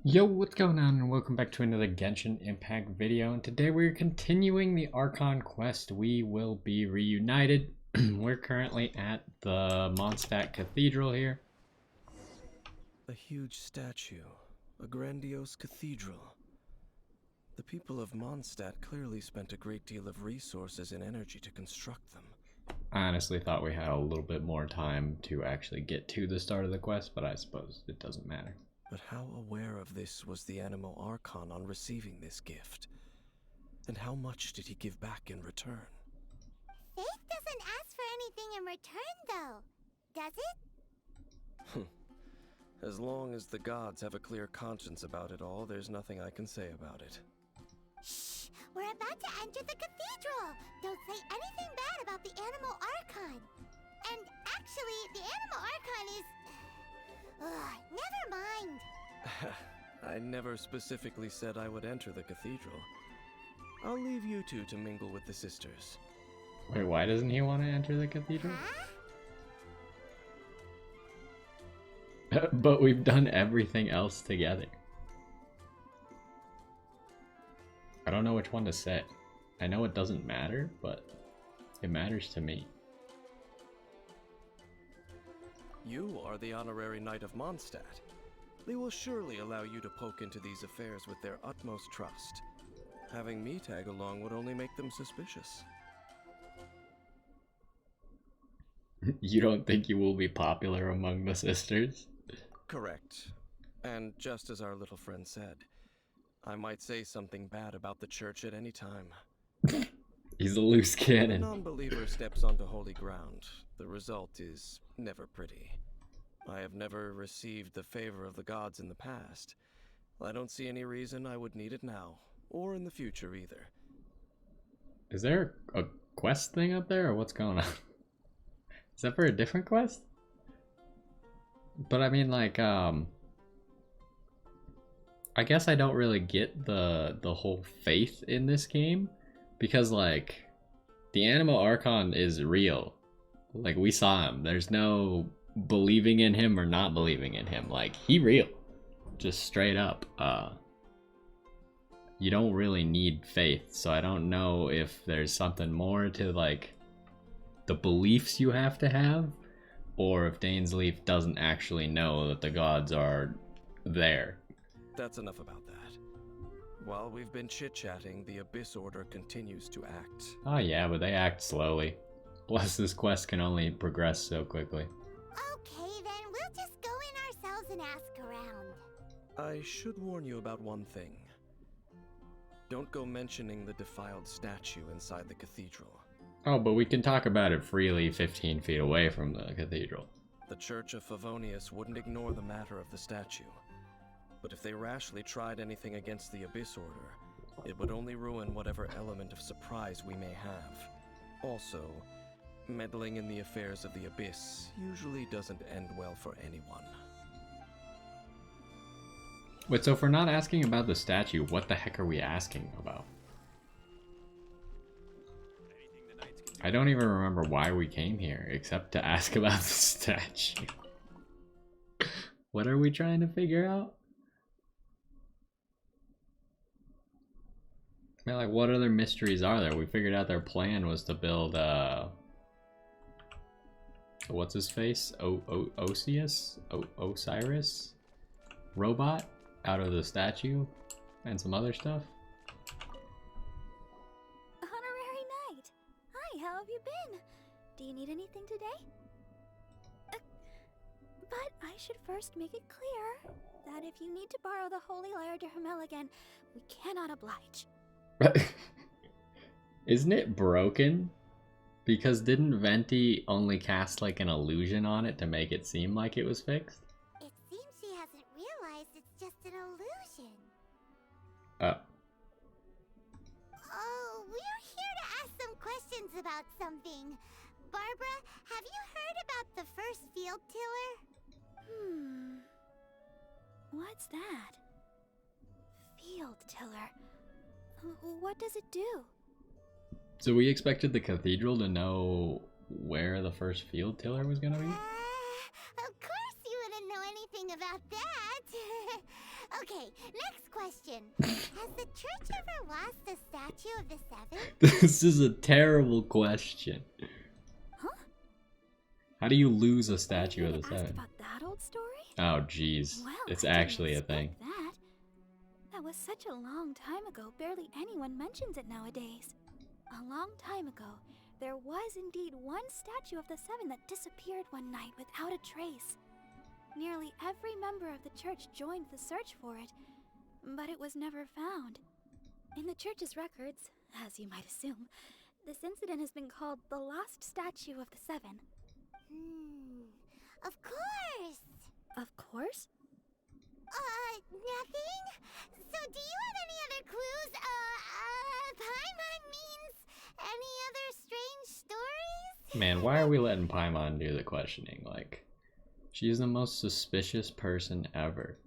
Yo, what's going on, and welcome back to another Genshin Impact video. And today we're continuing the Archon quest. We will be reunited. We're currently at the Mondstadt Cathedral here. A huge statue, a grandiose cathedral. The people of Mondstadt clearly spent a great deal of resources and energy to construct them. I honestly thought we had a little bit more time to actually get to the start of the quest, but I suppose it doesn't matter. But how aware of this was the animal Archon on receiving this gift? And how much did he give back in return? Faith doesn't ask for anything in return, though, does it? As long as the gods have a clear conscience about it all, there's nothing I can say about it. Shh! We're about to enter the cathedral! Don't say anything bad about the animal Archon! And actually, the animal Archon is... never mind! I never specifically said I would enter the cathedral. I'll leave you two to mingle with the sisters. Wait, why doesn't he want to enter the cathedral? Huh? But we've done everything else together. I don't know which one to say. I know it doesn't matter, but it matters to me. You are the honorary knight of Mondstadt. They will surely allow you to poke into these affairs with their utmost trust. Having me tag along would only make them suspicious. You don't think you will be popular among the sisters? Correct. And just as our little friend said, I might say something bad about the church at any time. He's a loose When a cannon. non-believer steps onto holy ground, the result is never pretty. I have never received the favor of the gods in the past. I don't see any reason I would need it now, or in the future either. Is there a quest thing up there, or what's going on? Is that for a different quest? But I mean, like, I guess I don't really get the whole faith in this game, because, like, the animal Archon is real. Like, we saw him. There's no believing in him or not believing in him. Like, he real. Just straight up. You don't really need faith, so I don't know if there's something more to, like, the beliefs you have to have, or if Dainsleif doesn't actually know that the gods are there. That's enough about that. While we've been chit-chatting, the Abyss Order continues to act. Oh yeah, but they act slowly. Plus this quest can only progress so quickly. Okay, then we'll just go in ourselves and ask around. I should warn you about one thing. Don't go mentioning the defiled statue inside the cathedral. Oh, but we can talk about it freely 15 feet away from the cathedral. The Church of Favonius wouldn't ignore the matter of the statue. But if they rashly tried anything against the Abyss Order, it would only ruin whatever element of surprise we may have. Also, meddling in the affairs of the Abyss usually doesn't end well for anyone. Wait, so if we're not asking about the statue, what the heck are we asking about? I don't even remember why we came here, except to ask about the statue. What are we trying to figure out? I mean, like, what other mysteries are there? We figured out their plan was to build, what's his face? Osiris? Robot? Out of the statue? And some other stuff? Honorary Knight! Hi, how have you been? Do you need anything today? But I should first make it clear that if you need to borrow the Holy Lyre to Hermel again, we cannot oblige. Isn't it broken? Because didn't Venti only cast like an illusion on it to make it seem like it was fixed? It seems she hasn't realized it's just an illusion. Oh. Oh, we're here to ask some questions about something. Barbara, have you heard about the first field tiller? What's that? Field tiller. What does it do? So we expected the cathedral to know where the first field tiller was gonna be? Of course you wouldn't know anything about that. Okay, next question. Has the church ever lost a statue of the Seven? This is a terrible question. Huh? How do you lose a statue of the Asked Seven? about that old story? Oh, jeez. Well, It's I didn't actually a thing. expect That was such a long time ago, barely anyone mentions it nowadays. A long time ago, there was indeed one statue of the Seven that disappeared one night without a trace. Nearly every member of the church joined the search for it, but it was never found. In the church's records, as you might assume, this incident has been called the Lost Statue of the Seven. Of course! Of course? Nothing? So do you have any other clues? Paimon means any other strange stories? Man, why are we letting Paimon do the questioning? Like, she's the most suspicious person ever.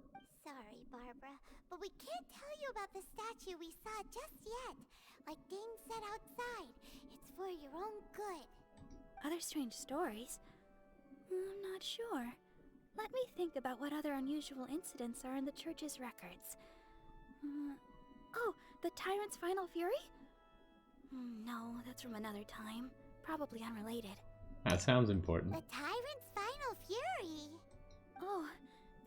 Sorry, Barbara, but we can't tell you about the statue we saw just yet. Like Dane said outside, it's for your own good. Other strange stories? I'm not sure. Let me think about what other unusual incidents are in the church's records. Oh, the Tyrant's Final Fury? No, that's from another time. Probably unrelated. That sounds important. The Tyrant's Final Fury? Oh,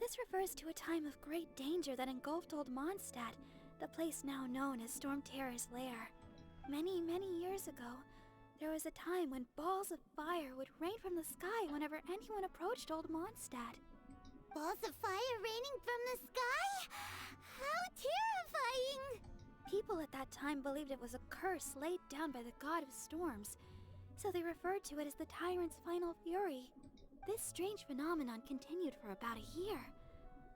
this refers to a time of great danger that engulfed Old Mondstadt, the place now known as Storm Terror's lair. Many, many years ago, there was a time when balls of fire would rain from the sky whenever anyone approached Old Mondstadt. Balls of fire raining from the sky? How terrifying! People at that time believed it was a curse laid down by the god of storms, so they referred to it as the Tyrant's Final Fury. This strange phenomenon continued for about a year.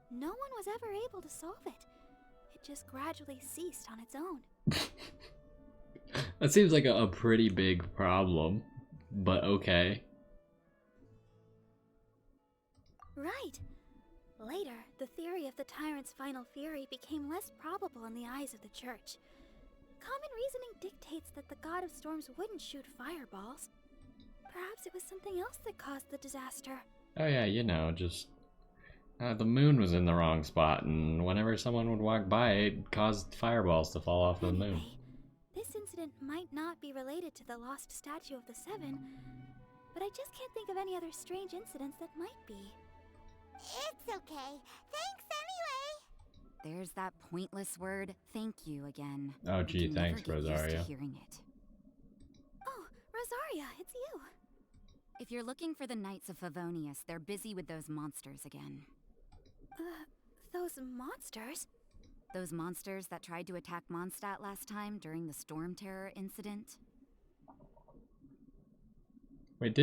No one was ever able to solve it. It just gradually ceased on its own. That seems like a pretty big problem, but okay. Right. Later, the theory of the Tyrant's Final Fury became less probable in the eyes of the church. Common reasoning dictates that the god of storms wouldn't shoot fireballs. Perhaps it was something else that caused the disaster. Oh yeah, you know, just... the moon was in the wrong spot, and whenever someone would walk by, it caused fireballs to fall off the moon. This incident might not be related to the lost statue of the Seven, but I just can't think of any other strange incidents that might be. It's okay. Thanks anyway. There's that pointless word, thank you, again. Oh gee, thanks, Never get used Rosaria. to hearing it. Oh, Rosaria, it's you. If you're looking for the Knights of Favonius, they're busy with those monsters again. Those monsters? Those monsters that tried to attack Mondstadt last time during the Storm Terror incident? Wait,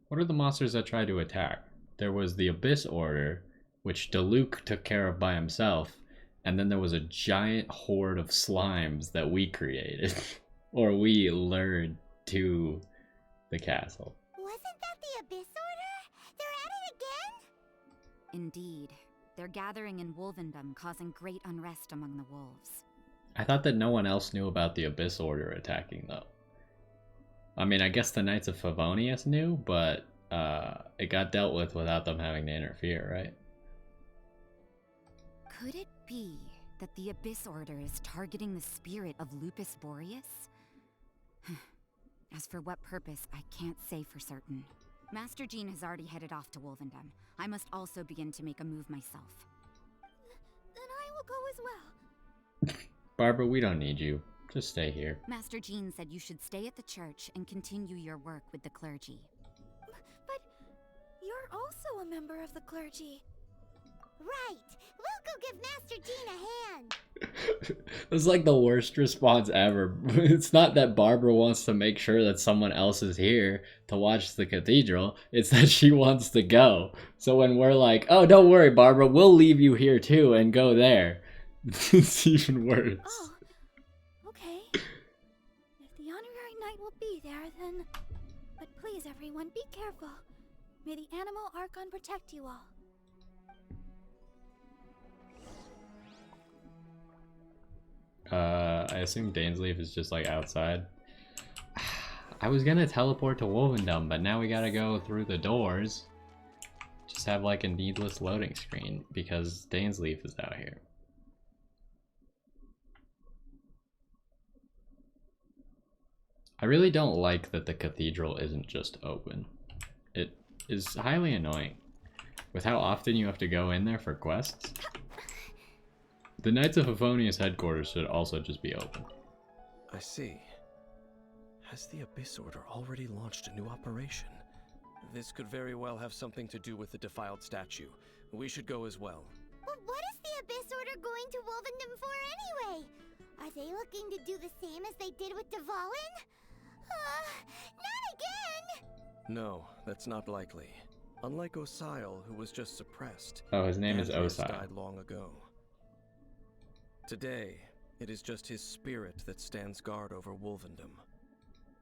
what are the monsters that tried to attack? There was the Abyss Order, which Diluc took care of by himself, and then there was a giant horde of slimes that we created, or we lured to the castle. Wasn't that the Abyss Order? They're at it again? Indeed. They're gathering in Wolvendom, causing great unrest among the wolves. I thought that no one else knew about the Abyss Order attacking, though. I mean, I guess the Knights of Favonius knew, but it got dealt with without them having to interfere, right? Could it be that the Abyss Order is targeting the spirit of Lupus Boreas? As for what purpose, I can't say for certain. Master Jean has already headed off to Wolvendom. I must also begin to make a move myself. Then I will go as well. Barbara, we don't need you. Just stay here. Master Jean said you should stay at the church and continue your work with the clergy. But you're also a member of the clergy. Right. We'll go give Master Jean a hand. It's like the worst response ever. It's not that Barbara wants to make sure that someone else is here to watch the cathedral. It's that she wants to go. So when we're like, oh, don't worry, Barbara, we'll leave you here too and go there. It's even worse. Oh, okay. If the honorary knight will be there, then... But please, everyone, be careful. May the animal Archon protect you all. I assume Dainsleif is just like outside. I was gonna teleport to Wolvendom, but now we gotta go through the doors. just have like a needless loading screen because Dane's Leaf is out here. I really don't like that the cathedral isn't just open. It is highly annoying with how often you have to go in there for quests. The Knights of Favonius headquarters should also just be open. I see. Has the Abyss Order already launched a new operation? This could very well have something to do with the defiled statue. We should go as well. But what is the Abyss Order going to Wolvendom for anyway? Are they looking to do the same as they did with Dvalin? Not again! No, that's not likely. Unlike Osile, who was just suppressed. Oh, his name is Andreas Osile. died long ago. Today, it is just his spirit that stands guard over Wolvendom.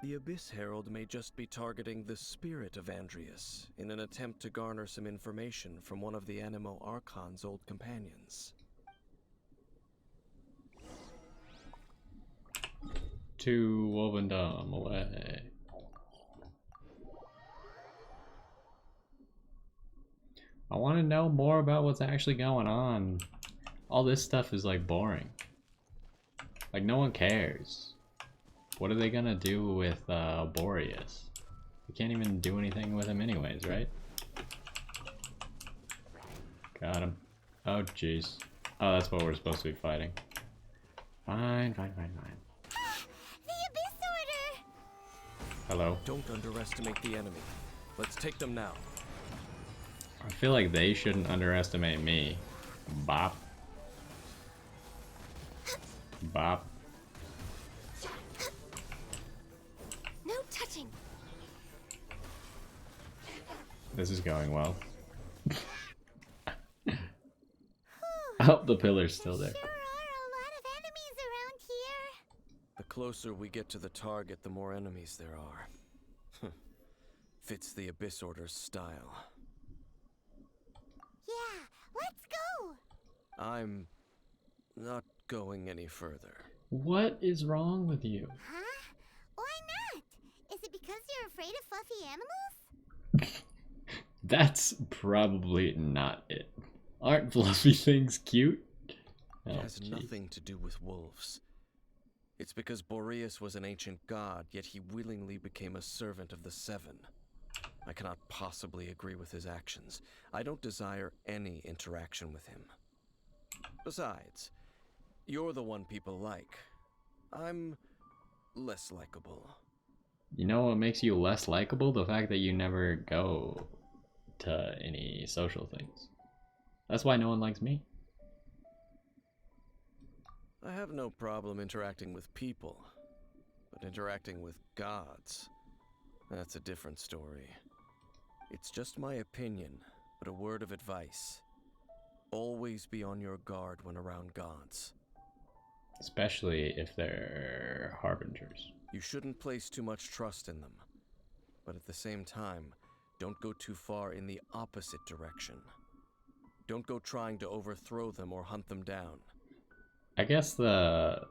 The Abyss Herald may just be targeting the spirit of Andreas in an attempt to garner some information from one of the Animo Archon's old companions. To Wolvendom, away. I want to know more about what's actually going on. All this stuff is like boring. Like no one cares. What are they gonna do with Boreas? We can't even do anything with him anyways, right? Got him. Oh jeez. Oh, that's what we're supposed to be fighting. Fine. The Abyss Order! Hello. Don't underestimate the enemy. Let's take them now. I feel like they shouldn't underestimate me. Bop. Bop. No touching! This is going well. I hope the pillar's still there. There sure are a lot of enemies around here. The closer we get to the target, the more enemies there are. Fits the Abyss Order's style. Yeah, let's go! I'm not going any further. What is wrong with you? Huh? Why not? Is it because you're afraid of fluffy animals? That's probably not it. Aren't fluffy things cute? It Oh, has jeez. nothing to do with wolves. It's because Boreas was an ancient god, yet he willingly became a servant of the Seven. I cannot possibly agree with his actions. I don't desire any interaction with him. Besides, you're the one people like. I'm less likable. You know what makes you less likable? The fact that you never go to any social things. That's why no one likes me. I have no problem interacting with people, but interacting with gods, that's a different story. It's just my opinion, but a word of advice. Always be on your guard when around gods. Especially if they're harbingers. You shouldn't place too much trust in them, but at the same time, don't go too far in the opposite direction. Don't go trying to overthrow them or hunt them down. I guess the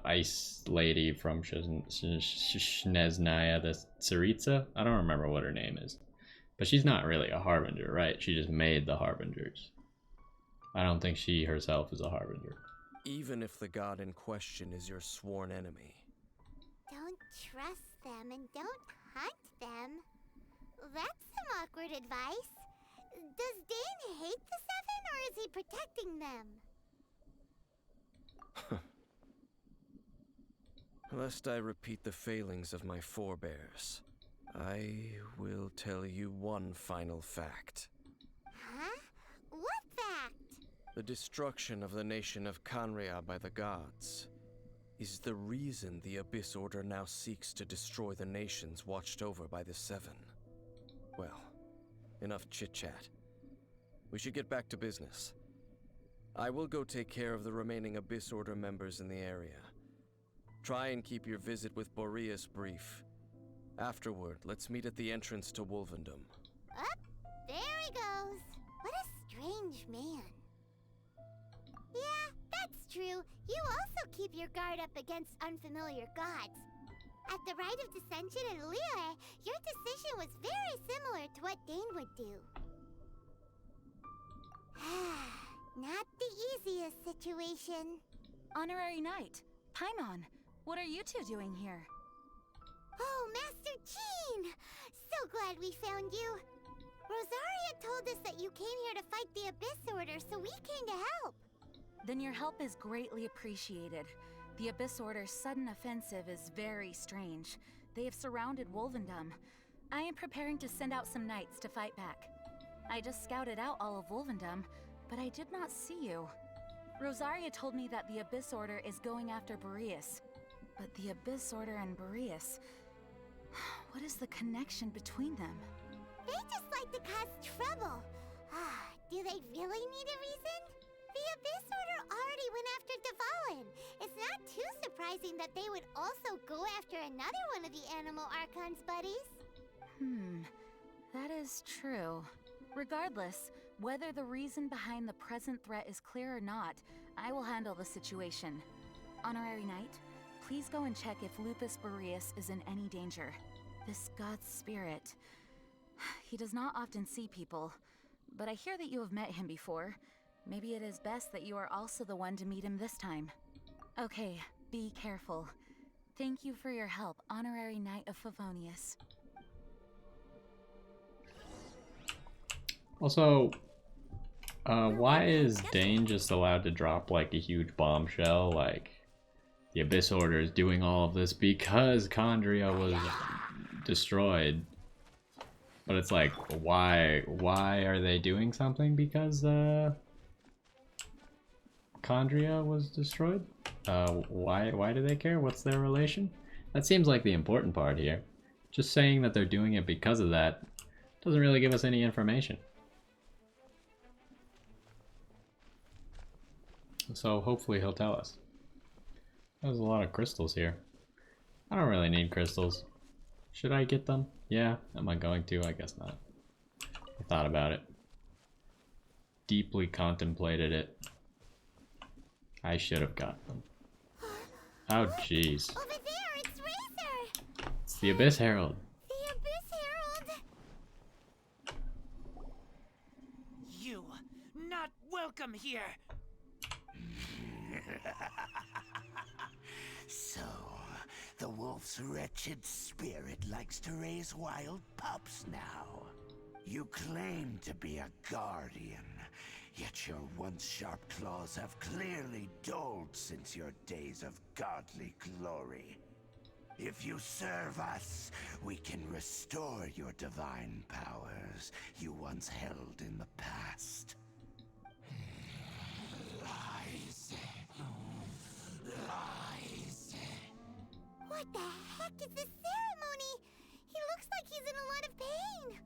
ice lady from Shneznaya, the Tsaritsa, I don't remember what her name is. But she's not really a harbinger, right? She just made the harbingers. I don't think she herself is a harbinger. Even if the god in question is your sworn enemy. Don't trust them and don't hunt them. That's some awkward advice. Does Dane hate the Seven, or is he protecting them? Lest I repeat the failings of my forebears, I will tell you one final fact. Huh? What fact? The destruction of the nation of Kanria by the gods is the reason the Abyss Order now seeks to destroy the nations watched over by the Seven. Well, enough chit-chat. We should get back to business. I will go take care of the remaining Abyss Order members in the area. Try and keep your visit with Boreas brief. Afterward, let's meet at the entrance to Wolvendom. Up, there he goes. What a strange man. Yeah, that's true. You also keep your guard up against unfamiliar gods. At the Rite of Dissension in Liyue, your decision was very similar to what Dane would do. Not the easiest situation. Honorary Knight, Paimon, what are you two doing here? Oh, Master Jean! So glad we found you. Rosaria told us that you came here to fight the Abyss Order, so we came to help. Then your help is greatly appreciated. The Abyss Order's sudden offensive is very strange. They have surrounded Wolvendom. I am preparing to send out some knights to fight back. I just scouted out all of Wolvendom, but I did not see you. Rosaria told me that the Abyss Order is going after Boreas. But the Abyss Order and Boreas... what is the connection between them? They just like to cause trouble. Do they really need a reason? The Abyss Order already went after Devalin. It's not too surprising that they would also go after another one of the Animal Archon's buddies. That is true. Regardless, whether the reason behind the present threat is clear or not, I will handle the situation. Honorary Knight, please go and check if Lupus Boreas is in any danger. This god's spirit... he does not often see people, but I hear that you have met him before. Maybe it is best that you are also the one to meet him this time. Okay, be careful. Thank you for your help, Honorary Knight of Favonius. Also, why is Dane just allowed to drop like a huge bombshell? Like, the Abyss Order is doing all of this because Condria was destroyed. But it's like, why are they doing something because Condria was destroyed? Why do they care? What's their relation? That seems like the important part here. Just saying that they're doing it because of that doesn't really give us any information. So hopefully he'll tell us. There's a lot of crystals here. I don't really need crystals. Should I get them? Yeah. Am I going to? I guess not. I thought about it. Deeply contemplated it. I should have got them. Oh, jeez. Over there, it's Razor! It's the Abyss Herald. The Abyss Herald! You not welcome here. So, the wolf's wretched spirit likes to raise wild pups now. You claim to be a guardian, yet your once sharp claws have clearly dulled since your days of godly glory. If you serve us, we can restore your divine powers you once held in the past. Lies. Lies. What the heck is this ceremony? He looks like he's in a lot of pain.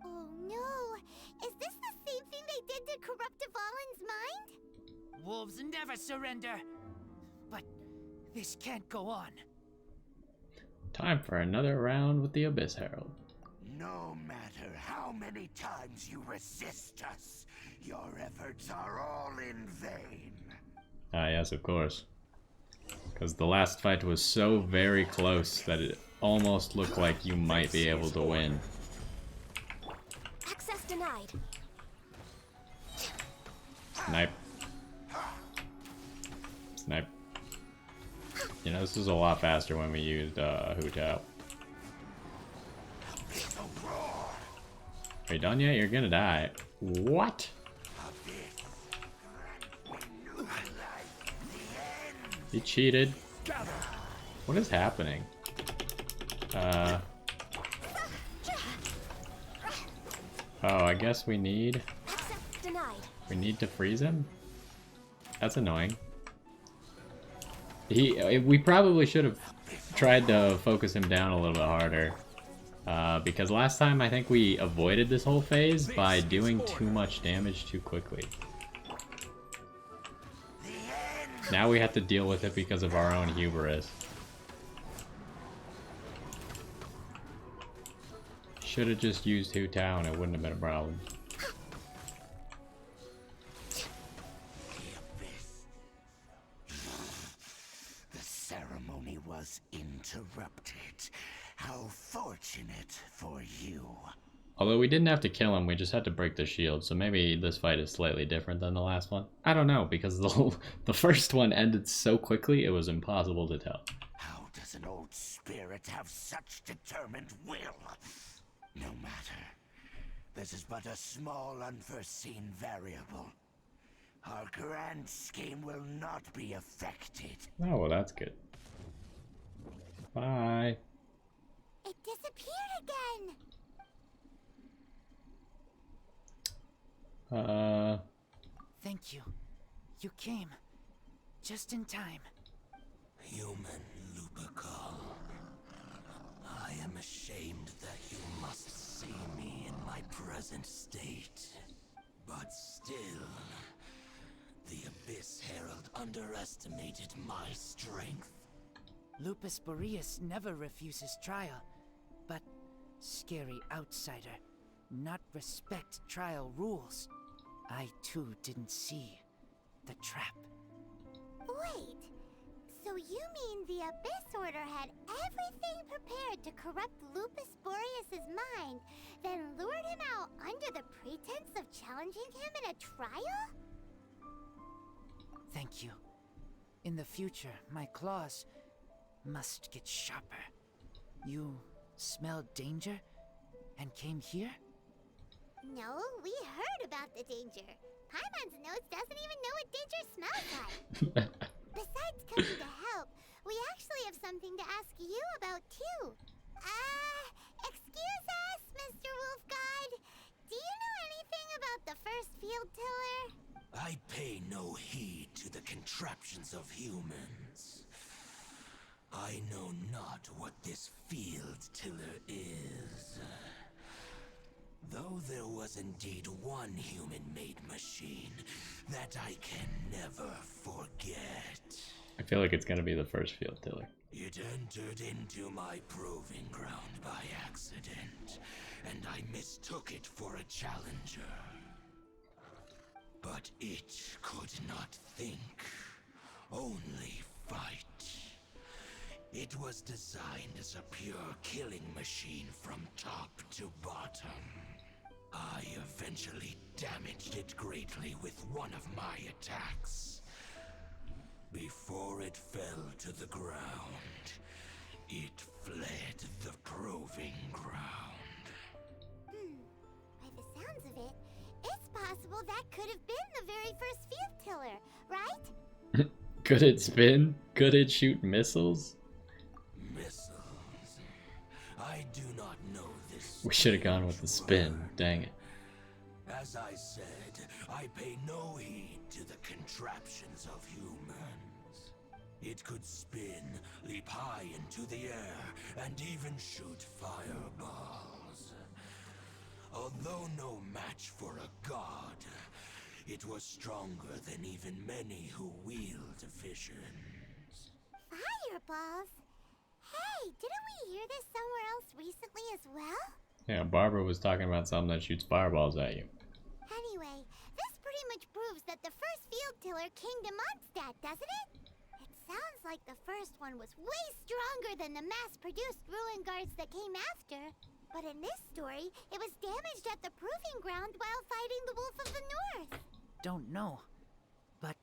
Oh no, is this the same thing they did to corrupt Devalin's mind? Wolves never surrender. But this can't go on. Time for another round with the Abyss Herald. No matter how many times you resist us, your efforts are all in vain. Ah, yes, of course. Because the last fight was so very close that it almost looked like you might be able to win. Access denied. Snipe. Snipe. You know, this was a lot faster when we used Hu Tao. Are you done yet? You're gonna die. What? He cheated. What is happening? Oh, I guess we need to freeze him? That's annoying. We probably should have tried to focus him down a little bit harder. Because last time I think we avoided this whole phase by doing too much damage too quickly. Now we have to deal with it because of our own hubris. Should have just used Hu Tao and it wouldn't have been a problem. The ceremony was interrupted. How fortunate for you. Although we didn't have to kill him, we just had to break the shield, so maybe this fight is slightly different than the last one. I don't know, because the first one ended so quickly, it was impossible to tell. How does an old spirit have such determined will? No matter. This is but a small, unforeseen variable. Our grand scheme will not be affected. Oh, well, that's good. Bye. It disappeared again! Thank you. You came. Just in time. Human Lupercal. I am ashamed that you must see me in my present state. But still, the Abyss Herald underestimated my strength. Lupus Boreas never refuses trial, but scary outsider, not respect trial rules. I too didn't see the trap. Wait, so you mean the Abyss Order had everything prepared to corrupt Lupus Boreas' mind, then lured him out under the pretense of challenging him in a trial? Thank you. In the future, my claws must get sharper. You smelled danger and came here? No, we heard about the danger. Paimon's nose doesn't even know what danger smells like. Besides coming to help, we actually have something to ask you about too. Excuse us, Mr. Wolf Guide. Do you know anything about the first field tiller? I pay no heed to the contraptions of humans. I know not what this field tiller is. Though there was indeed one human-made machine that I can never forget. I feel like it's gonna be the first field tiller. It entered into my proving ground by accident, and I mistook it for a challenger. But it could not think, only fight. It was designed as a pure killing machine from top to bottom. I eventually damaged it greatly with one of my attacks. Before it fell to the ground, it fled the proving ground. By the sounds of it, it's possible that could have been the very first field tiller, right? Could it spin? Could it shoot missiles? Missiles. I do not know this. We should have gone with the spin. Dang it. As I said, I pay no heed to the contraptions of humans. It could spin, leap high into the air, and even shoot fireballs. Although no match for a god, it was stronger than even many who wield visions. Fireballs? Hey, didn't we hear this somewhere else recently as well? Yeah, Barbara was talking about something that shoots fireballs at you. Anyway, this pretty much proves that the first field tiller came to Mondstadt, doesn't it? It sounds like the first one was way stronger than the mass-produced ruin guards that came after. But in this story, it was damaged at the proving ground while fighting the Wolf of the North. Don't know. But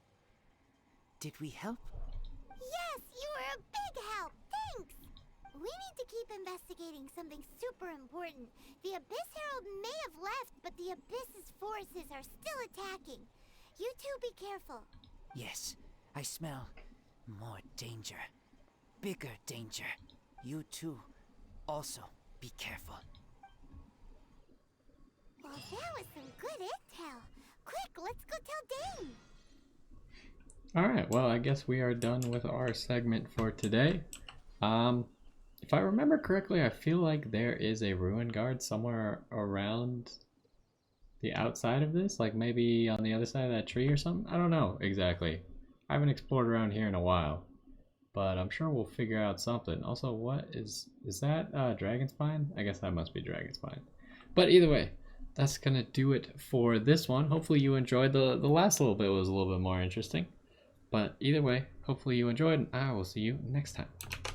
did we help? Yes, you were a big help. Thanks. We need to keep investigating something super important. The Abyss Herald may have left, but the Abyss's forces are still attacking. You two be careful. Yes, I smell more danger. Bigger danger. You too. Also, be careful. Well, that was some good intel. Quick, let's go tell Dane. Alright, well, I guess we are done with our segment for today. If I remember correctly, I feel like there is a ruin guard somewhere around the outside of this, like maybe on the other side of that tree or something. I don't know exactly. I haven't explored around here in a while, but I'm sure we'll figure out something. Also, what is that dragon spine? I guess that must be dragon spine. But either way, that's gonna do it for this one. Hopefully you enjoyed. The last little bit was a little bit more interesting. But either way, hopefully you enjoyed, and I will see you next time.